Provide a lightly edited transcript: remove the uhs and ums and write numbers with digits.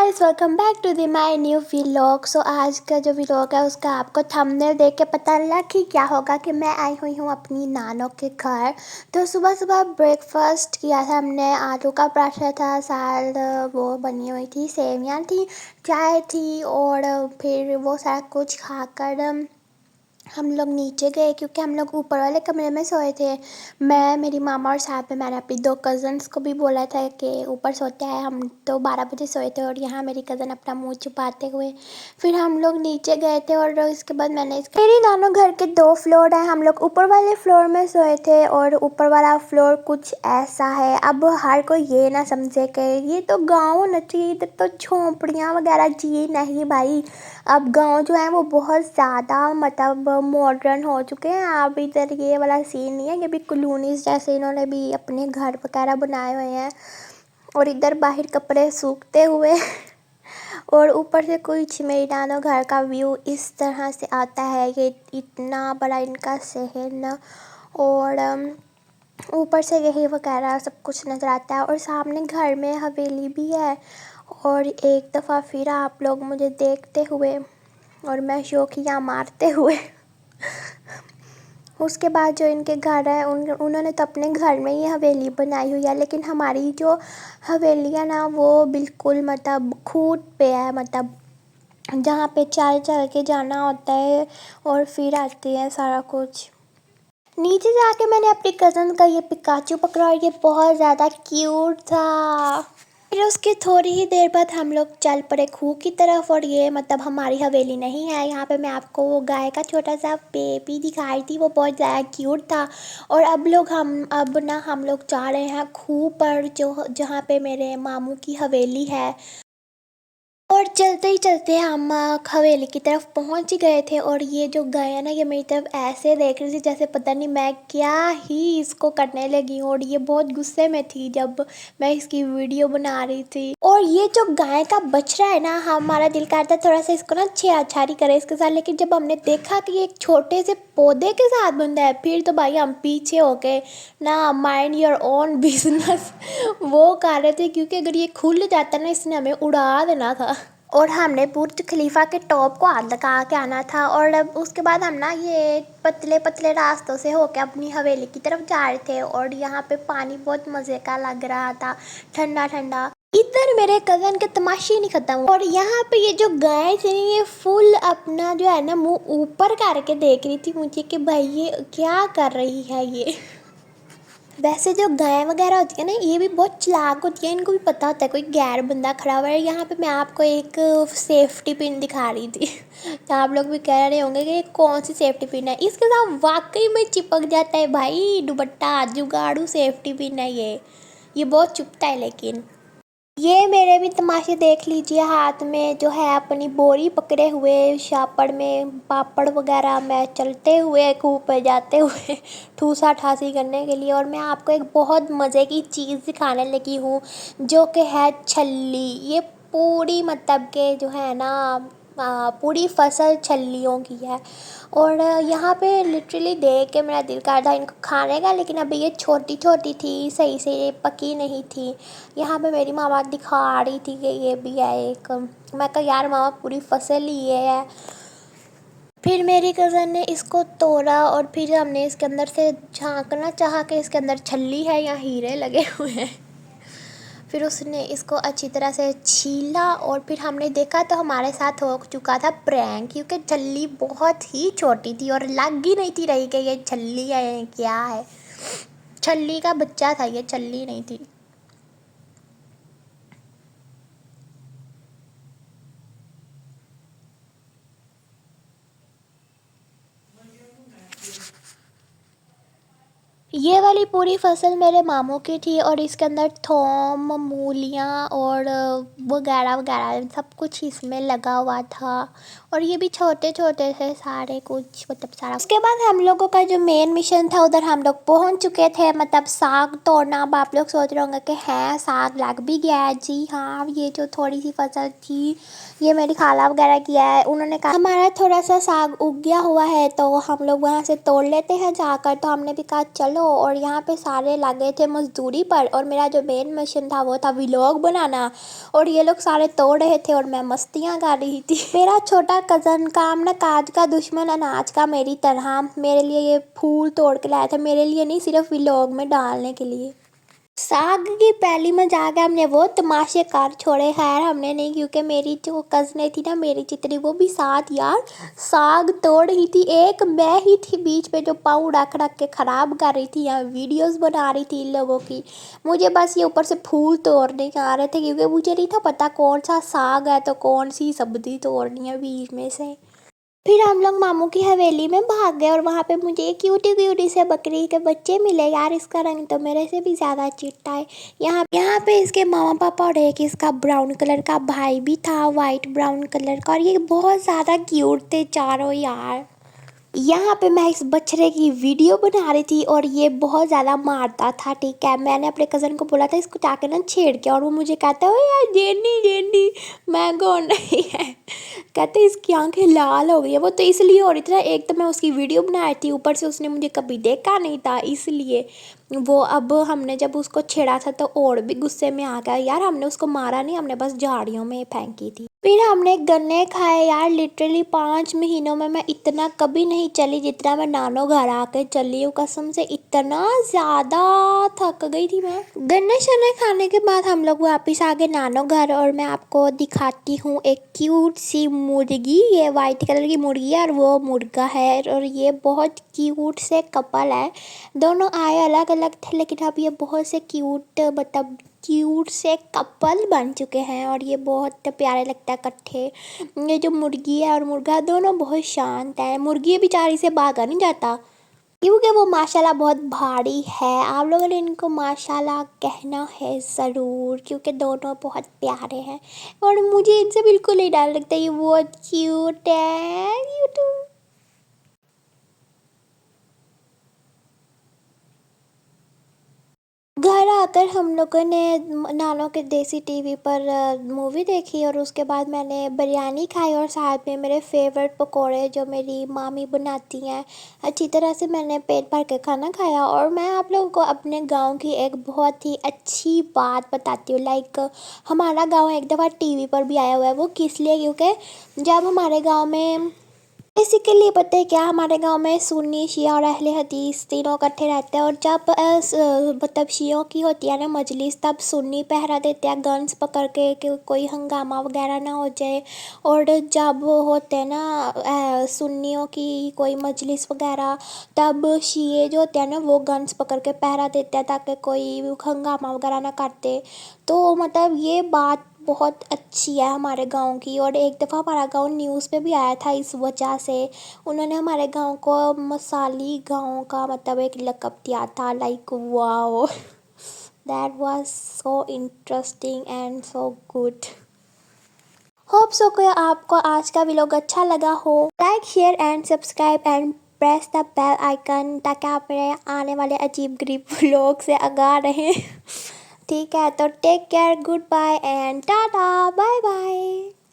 Guys, welcome back to the my new vlog. So आज का जो व्लॉग है उसका आपको थंबनेल देख के पता लगा कि क्या होगा कि मैं आई हुई हूँ अपनी नानों के घर। तो सुबह सुबह ब्रेकफास्ट किया था हमने। आलू का पराठा था, साल वो बनी हुई थी, सेवियाँ थी, चाय थी और फिर वो सारा कुछ खाकर हम लोग नीचे गए क्योंकि हम लोग ऊपर वाले कमरे में सोए थे। मैं, मेरी मामा और साथ में मैंने अपनी 2 कज़न्स को भी बोला था कि ऊपर सोते हैं। हम तो 12 बजे सोए थे और यहाँ मेरी कज़न अपना मुंह छुपाते हुए फिर हम लोग नीचे गए थे। और इसके बाद मेरी नानों घर के 2 फ्लोर हैं। हम लोग ऊपर वाले फ्लोर में सोए थे और ऊपर वाला फ्लोर कुछ ऐसा है। अब हर कोई ये ना समझे कि ये तो गाँव न चाहिए, इधर तो झोंपड़ियाँ वगैरह चाहिए। नहीं भाई, अब गांव जो है वो बहुत ज़्यादा मतलब मॉडर्न हो चुके हैं। अब इधर ये वाला सीन नहीं है, ये भी कॉलोनीज़ जैसे इन्होंने भी अपने घर वगैरह बनाए हुए हैं। और इधर बाहर कपड़े सूखते हुए और ऊपर से कुछ मेरी नानो घर का व्यू इस तरह से आता है। ये इतना बड़ा इनका शहर ना, और ऊपर से यही वगैरह सब कुछ नज़र आता है। और सामने घर में हवेली भी है। और एक दफ़ा फिर आप लोग मुझे देखते हुए और मैं शौकिया मारते हुए उसके बाद जो इनके घर है उन्होंने तो अपने घर में ही हवेली बनाई हुई है, लेकिन हमारी जो हवेली है ना वो बिल्कुल मतलब खूट पे है। मतलब जहाँ पे चल चल के जाना होता है और फिर आती है सारा कुछ। नीचे जाके मैंने अपनी कज़न का ये पिकाचू पकड़ा और ये बहुत ज़्यादा क्यूट था। फिर उसके थोड़ी ही देर बाद हम लोग चल पड़े खूह की तरफ। और ये मतलब हमारी हवेली नहीं है, यहाँ पे मैं आपको वो गाय का छोटा सा बेबी दिखाई थी, वो बहुत ज़्यादा क्यूट था। और अब हम लोग जा रहे हैं खूह पर, जो जहाँ पे मेरे मामू की हवेली है। और चलते ही चलते हम हवेली की तरफ पहुंच गए थे। और ये जो गाय है ना, ये मेरी तरफ ऐसे देख रही थी जैसे पता नहीं मैं क्या ही इसको करने लगी हूँ। और ये बहुत गुस्से में थी जब मैं इसकी वीडियो बना रही थी। और ये जो गाय का बछड़ा है ना, हमारा दिल करता है थोड़ा सा इसको ना छेड़छाड़ी करे इसके साथ, लेकिन जब हमने देखा कि ये एक छोटे से पौधे के साथ बंधा है, फिर तो भाई हम पीछे हो गए ना। माइंड योर ओन बिजनेस वो कर रहे थे, क्योंकि अगर ये खुल जाता ना इसने हमें उड़ा देना था। और हमने बुर्ज खलीफा के टॉप को हाथ लगा के आना था। और अब उसके बाद हम ना ये पतले पतले रास्तों से होके अपनी हवेली की तरफ जा रहे थे। और यहाँ पे पानी बहुत मज़े का लग रहा था, ठंडा ठंडा। इधर मेरे कज़न के तमाशे नहीं ख़त्म। और यहाँ पे ये जो गाय थी ये फुल अपना जो है ना मुंह ऊपर करके देख रही थी मुझे कि भाई ये क्या कर रही है ये। वैसे जो गाय वगैरह होती है ना, ये भी बहुत चालाक होती है, इनको भी पता होता है कोई गैर बंदा खड़ा हुआ है। यहाँ पे मैं आपको एक सेफ्टी पिन दिखा रही थी तो आप लोग भी कह रहे होंगे कि ये कौन सी सेफ्टी पिन है। इसके साथ वाकई में चिपक जाता है भाई दुपट्टा, जुगाड़ू सेफ्टी पिन है ये बहुत चुभता है। लेकिन ये मेरे भी तमाशे देख लीजिए, हाथ में जो है अपनी बोरी पकड़े हुए, शापड़ में पापड़ वगैरह, मैं चलते हुए खूह पे जाते हुए ठूसा ठासी करने के लिए। और मैं आपको एक बहुत मज़े की चीज़ दिखाने लगी हूँ जो कि है छल्ली। ये पूरी मतलब के जो है ना पूरी फसल छल्लियों की है। और यहाँ पे लिटरली देख के मेरा दिल कर था इनको खाने का, लेकिन अभी ये छोटी छोटी थी, सही से ये पकी नहीं थी। यहाँ पे मेरी मामा दिखा रही थी कि ये भी है एक। मैं कहा यार मामा पूरी फसल ही ये है। फिर मेरी कज़न ने इसको तोड़ा और फिर हमने इसके अंदर से झांकना चाहा कि इसके अंदर छल्ली है या हीरे लगे हुए हैं। फिर उसने इसको अच्छी तरह से छीला और फिर हमने देखा तो हमारे साथ हो चुका था प्रैंक, क्योंकि छल्ली बहुत ही छोटी थी और लग ही नहीं थी रही कि ये छल्ली है क्या है। छल्ली का बच्चा था ये, छल्ली नहीं थी। ये वाली पूरी फसल मेरे मामू की थी और इसके अंदर थोम, मूलियाँ और वगैरह वगैरह सब कुछ इसमें लगा हुआ था। और ये भी छोटे छोटे थे सारे कुछ, मतलब सारा। उसके बाद हम लोगों का जो मेन मिशन था उधर हम लोग पहुंच चुके थे, मतलब साग तोड़ना। अब आप लोग सोच रहे होंगे कि हैं साग लग भी गया है। जी हाँ, ये जो थोड़ी सी फसल थी ये मेरी खाला वगैरह किया है। उन्होंने कहा हमारा थोड़ा सा साग उग गया हुआ है तो हम लोग वहाँ से तोड़ लेते हैं जाकर। तो हमने भी कहा चलो और यहाँ पे सारे लगे थे मजदूरी पर और मेरा जो मेन मिशन था वो था व्लॉग बनाना और ये लोग सारे तोड़ रहे थे और मैं मस्तियाँ कर रही थी। मेरा छोटा कज़न काम ना काज का दुश्मन अनाज का मेरी तरह मेरे लिए ये फूल तोड़ के लाया था, मेरे लिए नहीं, सिर्फ व्लॉग में डालने के लिए। साग की पहली मजाक हमने वो तमाशे कर छोड़े, खैर हमने नहीं, क्योंकि मेरी जो कज़नें थी ना मेरी चितरी वो भी साथ यार साग तोड़ रही थी। एक मैं ही थी बीच पे जो पाँव रख रख के ख़राब कर रही थी, यहाँ वीडियोस बना रही थी इन लोगों की। मुझे बस ये ऊपर से फूल तोड़ने के आ रहे थे क्योंकि मुझे नहीं था पता कौन सा साग है तो कौन सी सब्जी तोड़नी है बीच में से। फिर हम लोग मामू की हवेली में भाग गए और वहाँ पे मुझे एक क्यूटी क्यूटी से बकरी के बच्चे मिले यार, इसका रंग तो मेरे से भी ज़्यादा चिट्टा है। यहाँ पे इसके मामा पापा और एक इसका ब्राउन कलर का भाई भी था, वाइट ब्राउन कलर का, और ये बहुत ज़्यादा क्यूट थे चारों यार। यहाँ पे मैं इस बछड़े की वीडियो बना रही थी और ये बहुत ज़्यादा मारता था, ठीक है। मैंने अपने कज़न को बोला था इसको जाके ना छेड़ के, और वो मुझे कहता है ओ यार जेनी जेनी, मैं कौन नहीं है, कहते इसकी आंखें लाल हो गई है। वो तो इसलिए हो रही थी ना, एक तो मैं उसकी वीडियो बनाई थी, ऊपर से उसने मुझे कभी देखा नहीं था इसलिए वो, अब हमने जब उसको छेड़ा था तो और भी गुस्से में आ गया यार। हमने उसको मारा नहीं, हमने बस झाड़ियों में फेंकी थी। फिर हमने गन्ने खाए यार, लिटरली 5 महीनों में मैं इतना कभी नहीं चली जितना मैं नानो घर आके चली हूँ, कसम से इतना ज़्यादा थक गई थी मैं। गन्ने शन्ने खाने के बाद हम लोग वापस आ गए नानो घर और मैं आपको दिखाती हूँ एक क्यूट सी मुर्गी। ये वाइट कलर की मुर्गी है और वो मुर्गा है और ये बहुत क्यूट से कपल है। दोनों आए अलग अलग थे लेकिन अब ये बहुत से क्यूट से कपल बन चुके हैं और ये बहुत प्यारे लगता है इकट्ठे। ये जो मुर्गी है और मुर्गा दोनों बहुत शांत है। मुर्गी बेचारी से भागा नहीं जाता क्योंकि वो माशाल्लाह बहुत भारी है। आप लोगों ने इनको माशाल्लाह कहना है ज़रूर क्योंकि दोनों बहुत प्यारे हैं और मुझे इनसे बिल्कुल नहीं डर लगता। ये बहुत क्यूट है, क्यूट। घर आकर हम लोगों ने नानो के देसी टीवी पर मूवी देखी और उसके बाद मैंने बिरयानी खाई और साथ में मेरे फेवरेट पकोड़े जो मेरी मामी बनाती हैं। अच्छी तरह से मैंने पेट भर के खाना खाया और मैं आप लोगों को अपने गांव की एक बहुत ही अच्छी बात बताती हूँ। लाइक हमारा गांव एक दफ़ा टीवी पर भी आया हुआ है। वो किस लिए, क्योंकि जब हमारे गाँव में बेसिकली पता है क्या, हमारे गांव में सुन्नी शिया और अहले हदीस तीनों इकट्ठे रहते हैं और जब मतलब शियों की होती है ना मजलिस तब सुन्नी पहरा देते हैं गन्स पकड़ के कि कोई हंगामा वगैरह ना हो जाए। और जब होते हैं ना सुन्नियों की कोई मजलिस वगैरह तब शिये जो होते हैं ना वो गन्स पकड़ के पहरा देते हैं ताकि कोई हंगामा वगैरह ना करते। तो मतलब ये बात बहुत अच्छी है हमारे गांव की। और एक दफ़ा हमारा गांव न्यूज़ पे भी आया था इस वजह से। उन्होंने हमारे गांव को मसाली गांव का मतलब एक लक़ब दिया था। Like wow, that was so interesting and so good. Hope so कि आपको आज का व्लॉग अच्छा लगा हो। Like share and subscribe and press the bell icon ताकि आप मेरे आने वाले अजीब गरीब व्लॉग से आगाह रहें। ठीक है, तो take care, good bye and tata, bye bye.